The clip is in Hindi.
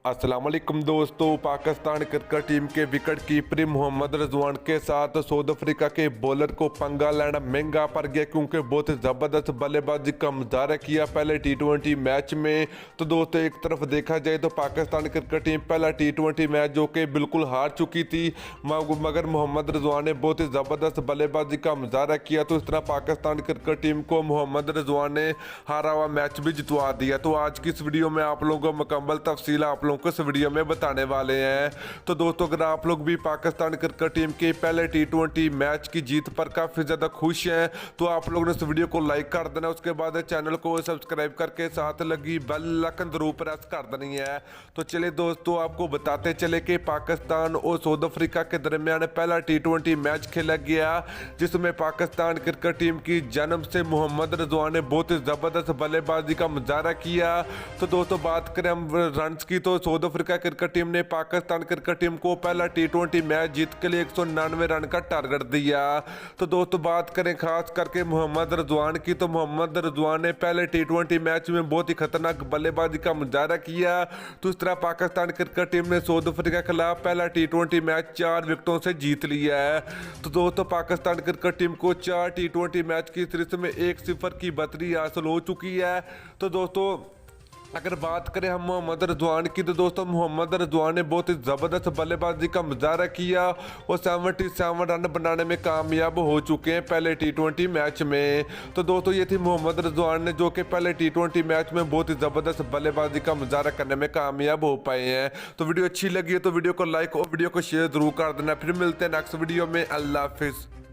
अस्सलाम वालेकुम दोस्तों। पाकिस्तान क्रिकेट टीम के विकेट कीपर मोहम्मद रिजवान के साथ साउथ अफ्रीका के बॉलर को पंगा लेना महंगा पड़ गया, क्योंकि बहुत ज़बरदस्त बल्लेबाजी का मुजाहरा किया पहले टी20 मैच में। तो दोस्तों एक तरफ देखा जाए तो पाकिस्तान क्रिकेट टीम पहला टी20 मैच जो कि बिल्कुल हार चुकी थी, मगर मोहम्मद रिजवान ने बहुत ही ज़बरदस्त बल्लेबाजी का मुजाहरा किया। तो इस तरह पाकिस्तान क्रिकेट टीम को मोहम्मद रिजवान ने हारा हुआ मैच भी जितवा दिया। तो आज की इस वीडियो में आप लोगों को मुकम्मल तफसील आप लोगों को इस वीडियो में बताने वाले हैं। तो दोस्तों अगर आप लोग भी पाकिस्तान क्रिकेट टीम के पहले टी20 मैच की जीत पर काफ़ी ज़्यादा खुश हैं तो आप लोगों ने इस वीडियो को लाइक कर देना, उसके बाद चैनल को सब्सक्राइब करके साथ लगी बेल आइकन जरूर प्रेस कर देनी है। तो चलिए दोस्तों आपको बताते चले कि पाकिस्तान और साउथ अफ्रीका के दरमियान पहला टी20 मैच खेला गया, जिसमें पाकिस्तान क्रिकेट टीम की जन्म से मोहम्मद रिजवान ने बहुत ही ज़बरदस्त बल्लेबाजी का मुजाहरा किया। तो दोस्तों बात करें हम रन्स की तो साउथ अफ्रीका क्रिकेट टीम ने पाकिस्तान क्रिकेट टीम को पहला टी20 मैच जीत के लिए 199 रन का टारगेट दिया। तो दोस्तों बात करें खास करके मोहम्मद रिजवान की, तो मोहम्मद रिजवान ने पहले टी20 मैच में बहुत ही खतरनाक बल्लेबाजी का मुजाहरा किया। तो इस तरह पाकिस्तान क्रिकेट टीम ने साउथ अफ्रीका के खिलाफ पहला टी20 मैच 4 विकेटों से जीत लिया है। तो दोस्तों पाकिस्तान क्रिकेट टीम को 4 टी20 मैच की सीरीज में 1-0 की बढ़तरी हासिल हो चुकी है। तो दोस्तों अगर बात करें हम मोहम्मद रिजवान की, तो दोस्तों मोहम्मद रिजवान ने बहुत ही ज़बरदस्त बल्लेबाजी का मुजाहरा किया और 77 रन बनाने में कामयाब हो चुके हैं पहले टी20 मैच में। तो दोस्तों ये थी मोहम्मद रिजवान ने जो कि पहले टी20 मैच में बहुत ही ज़बरदस्त बल्लेबाजी का मुजाहरा करने में कामयाब हो पाए हैं। तो वीडियो अच्छी लगी है तो वीडियो को लाइक और वीडियो को शेयर जरूर कर देना। फिर मिलते हैं नेक्स्ट वीडियो में। अल्लाह हाफिज़।